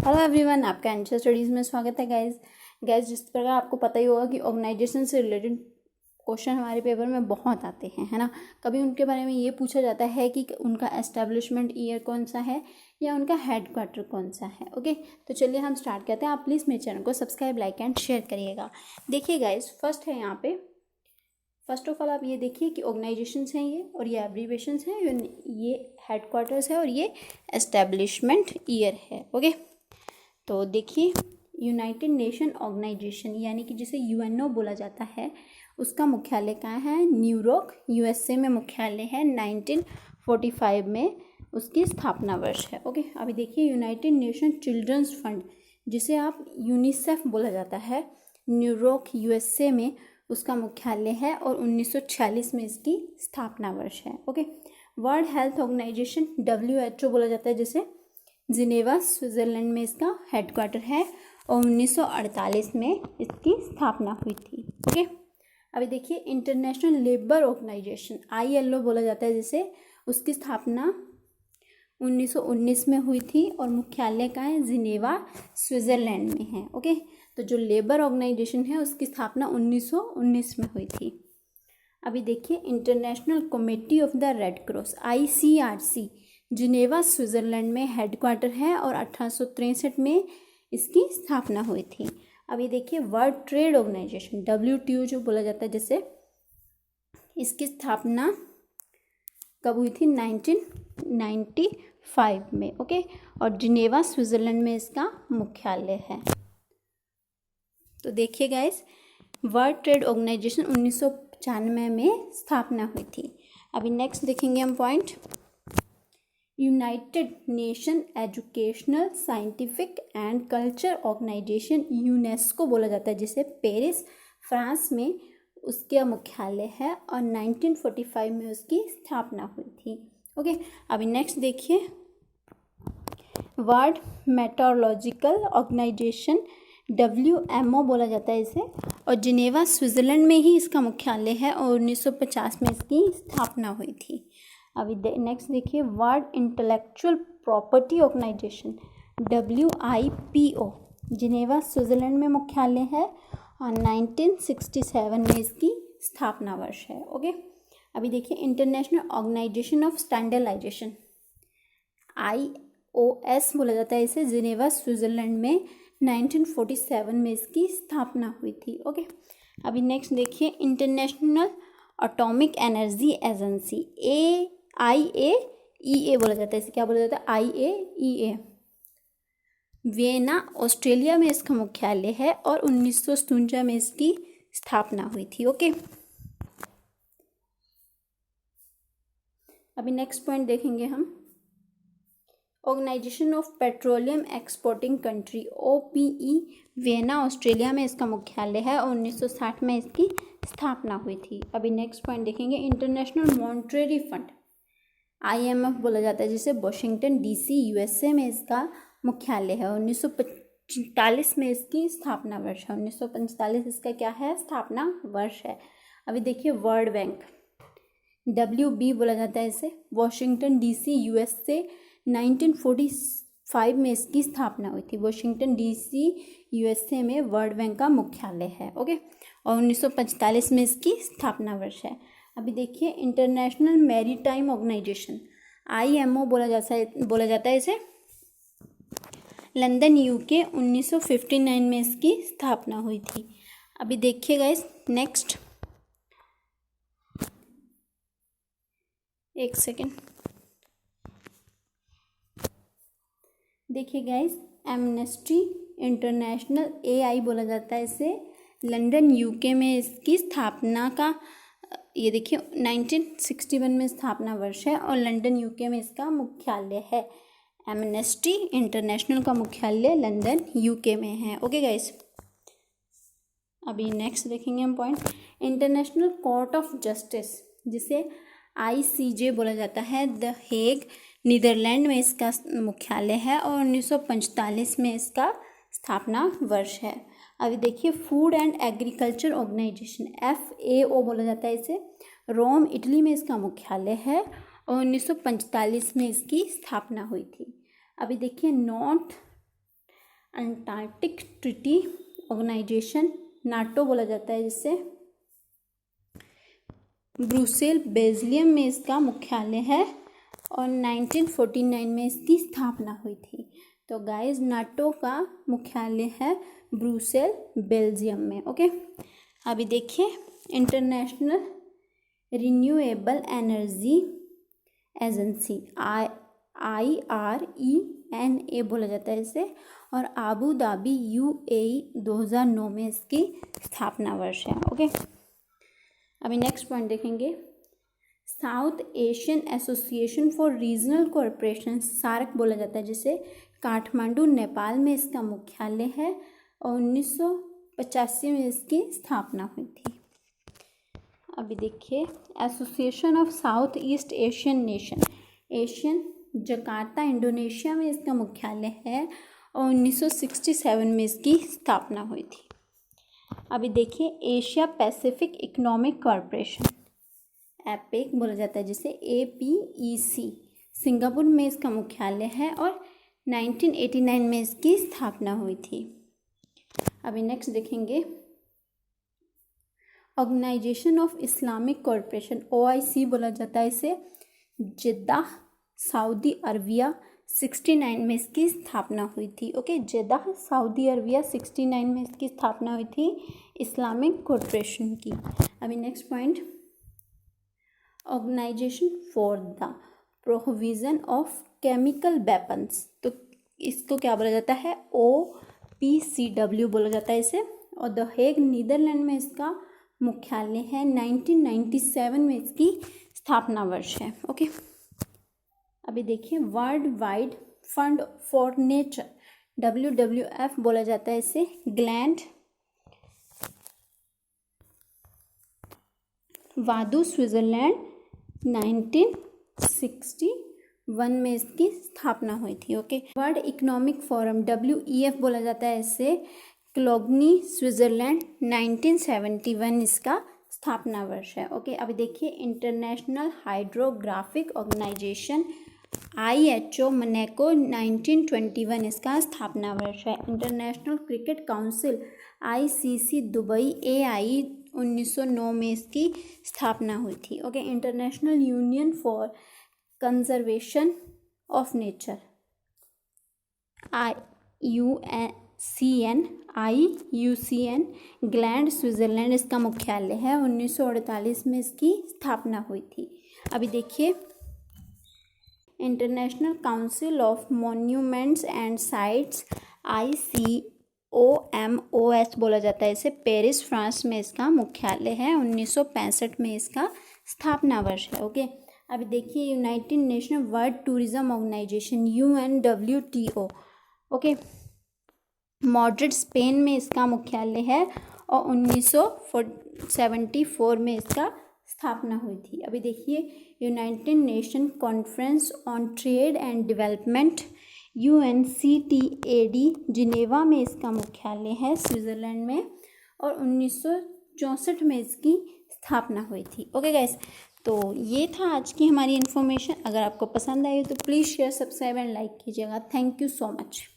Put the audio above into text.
Hello everyone, आपका एंशियल studies में स्वागत है गाइस जिस प्रकार आपको पता ही होगा कि ऑर्गेनाइजेशन से रिलेटेड क्वेश्चन हमारे पेपर में बहुत आते हैं, है ना। कभी उनके बारे में ये पूछा जाता है कि उनका एस्टेब्लिशमेंट ईयर कौन सा है या उनका हेडक्वार्टर कौन सा है। ओके, तो चलिए हम स्टार्ट करते हैं। आप प्लीज़ मेरे चैनल को सब्सक्राइब, लाइक एंड शेयर करिएगा। देखिए गाइज, फर्स्ट है यहाँ पे, फर्स्ट ऑफ ऑल आप ये देखिए कि ऑर्गेनाइजेशंस हैं ये, और ये एब्रीवेशंस हैं, ये हेडक्वार्टर्स है और ये एस्टेब्लिशमेंट ईयर है। ओके, तो देखिए यूनाइटेड नेशन ऑर्गेनाइजेशन यानी कि जिसे यूएनओ बोला जाता है, उसका मुख्यालय कहाँ है? न्यूयॉर्क, यूएसए में मुख्यालय है। 1945 में उसकी स्थापना वर्ष है। ओके, अभी देखिए यूनाइटेड नेशन चिल्ड्रंस फंड, जिसे आप यूनिसेफ बोला जाता है, न्यूयॉर्क यूएसए में उसका मुख्यालय है और 1946 में इसकी स्थापना वर्ष है। Okay, world health organization WHO बोला जाता है, जिसे जिनेवा स्विट्ज़रलैंड में इसका हेडक्वार्टर है और 1948 में इसकी स्थापना हुई थी। ओके, अभी देखिए इंटरनेशनल लेबर ऑर्गेनाइजेशन ILO बोला जाता है, जिसे उसकी स्थापना 1919 में हुई थी और मुख्यालय का है जिनेवा स्विट्ज़रलैंड में है। ओके, तो जो लेबर ऑर्गेनाइजेशन है उसकी स्थापना 1919 में हुई थी। अभी देखिए international committee of the red cross ICRC Geneva Switzerland में हेडक्वार्टर है और 1863 में इसकी स्थापना हुई थी। अभी देखिए वर्ल्ड ट्रेड ऑर्गेनाइजेशन WTO जो बोला जाता है, जैसे इसकी स्थापना कब हुई थी? 1995 में। ओके, और जिनेवा स्विट्ज़रलैंड में इसका मुख्यालय है। तो देखिए गाइस, वर्ल्ड ट्रेड ऑर्गेनाइजेशन 1995 में स्थापना हुई थी। अभी नेक्स्ट देखेंगे हम point, United Nation educational, scientific and culture organization UNESCO बोला जाता है, जिसे पेरिस फ्रांस में उसका मुख्यालय है और 1945 में उसकी स्थापना हुई थी। ओके, अभी नेक्स्ट देखिए वर्ल्ड मेट्रोलॉजिकल ऑर्गेनाइजेशन WMO बोला जाता है इसे, और जिनेवा स्विट्ज़रलैंड में ही इसका मुख्यालय है और 1950 में इसकी स्थापना हुई थी। अभी नेक्स्ट देखिए world intellectual property organization WIPO, Geneva Switzerland में मुख्यालय है और 1967 में इसकी स्थापना वर्ष है। ओके, अभी देखिए international organization of standardization IOS बोला जाता है इसे, जिनेवा स्विट्ज़रलैंड में 1947 में इसकी स्थापना हुई थी। ओके, अभी नेक्स्ट देखिए international atomic energy agency IAEA बोला जाता है इसे, क्या बोला जाता है? IAEA, वियना ऑस्ट्रेलिया में इसका मुख्यालय है और 1957 में इसकी स्थापना हुई थी। ओके, अभी नेक्स्ट पॉइंट देखेंगे हम, organization of petroleum exporting country OPE, Vienna Australia में इसका मुख्यालय है और 1960 में इसकी स्थापना हुई थी। अभी नेक्स्ट पॉइंट देखेंगे, इंटरनेशनल मॉनेटरी फंड IMF बोला जाता है, जिसे वाशिंगटन DC USA में इसका मुख्यालय है। 1945 में इसकी स्थापना वर्ष है। 1945 इसका क्या है? स्थापना वर्ष है। अभी देखिए वर्ल्ड बैंक WB बोला जाता है इसे, वाशिंगटन DC USA 1945 में इसकी स्थापना हुई थी। वाशिंगटन DC USA में वर्ल्ड बैंक का मुख्यालय है। ओके, और 1945 में इसकी स्थापना वर्ष है। अभी देखिए इंटरनेशनल मैरीटाइम ऑर्गेनाइजेशन IMO बोला जाता है इसे, लंदन UK 1959 में इसकी स्थापना हुई थी। अभी देखिए गाइस नेक्स्ट, एक सेकेंड, देखिए गाइस एमनेस्टी इंटरनेशनल AI बोला जाता है इसे, लंदन UK में इसकी स्थापना का, ये देखिए 1961 में स्थापना वर्ष है और लंदन UK में इसका मुख्यालय है। एमनेस्टी इंटरनेशनल का मुख्यालय लंदन UK में है। ओके गाइस, अभी नेक्स्ट देखेंगे हम point, international court of justice, जिसे ICJ बोला जाता है, द हेग नीदरलैंड में इसका मुख्यालय है और 1945 में इसका स्थापना वर्ष है। अभी देखिए food and agriculture organization FAO बोला जाता है इसे, रोम इटली में इसका मुख्यालय है और 1945 में इसकी स्थापना हुई थी। अभी देखिए north antarctic treaty organization, NATO बोला जाता है जिससे। ब्रुसेल बेल्जियम में इसका मुख्यालय है और 1949 में इसकी स्थापना हुई थी। तो गाइस नाटो का मुख्यालय है ब्रुसेल बेल्जियम में। ओके, अभी देखिए international renewable energy agency IRENA बोला जाता है इसे, और आबू धाबी UAE 2009 में इसकी स्थापना वर्ष है। ओके, अभी नेक्स्ट पॉइंट देखेंगे, South Asian association for regional cooperation, SAARC बोला जाता है जिसे, काठमांडू नेपाल में इसका मुख्यालय है और 1985 में इसकी स्थापना हुई थी। अभी देखिए association of south east Asian nation, Asian, Jakarta Indonesia में इसका मुख्यालय है और 1967 में इसकी स्थापना हुई थी। अभी देखिए Asia Pacific economic corporation, APEC बोला जाता है जिसे, APEC, सिंगापुर में इसका मुख्यालय है और 1989 में इसकी स्थापना हुई थी। अभी नेक्स्ट देखेंगे organization of Islamic corporation, OIC बोला जाता है इसे, जेद्दाह सऊदी अरबिया 69 में इसकी स्थापना हुई थी। ओके, जेद्दाह सऊदी अरबिया 69 में इसकी स्थापना हुई थी इस्लामिक कॉरपोरेशन की। अभी next point, organization for the prohibition of chemical weapons, तो इसको क्या बोला जाता है, OPCW बोला जाता है इसे, और द हेग नीदरलैंड में इसका मुख्यालय है। 1997 में इसकी स्थापना वर्ष है। ओके, अभी देखिए world wide fund for nature, WWF बोला जाता है इसे, ग्लैंड वादू स्विट्जरलैंड 1961 में इसकी स्थापना हुई थी। Okay, world economic forum, WEF बोला जाता है इसे, क्लोगनी स्विट्जरलैंड 1971 इसका स्थापना वर्ष है। ओके, अभी देखिए इंटरनेशनल हाइड्रोग्राफिक ऑर्गेनाइजेशन, IHO, मनेको 1921 इसका स्थापना वर्ष है। International cricket council ICC, Dubai AI 1909 में इसकी स्थापना हुई थी। Okay, international union for conservation of nature, IUCN, gland Switzerland इसका मुख्यालय है, 1948 में इसकी स्थापना हुई थी। अभी देखिए international council of monuments and sites, ICOMOS बोला जाता है इसे, पेरिस फ्रांस में इसका मुख्यालय है, 1965 में इसका स्थापना वर्ष है। ओके, अभी देखिए United Nation world tourism organization, UNWTO, okay, Madrid Spain में इसका मुख्यालय है और 1974 में इसका स्थापना हुई थी। अभी देखिए United nation conference on trade and development, UNCTAD, Geneva में इसका मुख्यालय है, स्विट्ज़रलैंड में, और 1964 में इसकी स्थापना हुई थी। ओके गाइस, तो ये था आज की हमारी इन्फॉर्मेशन। अगर आपको पसंद आई हो तो please share, subscribe and like कीजिएगा। Thank you so much.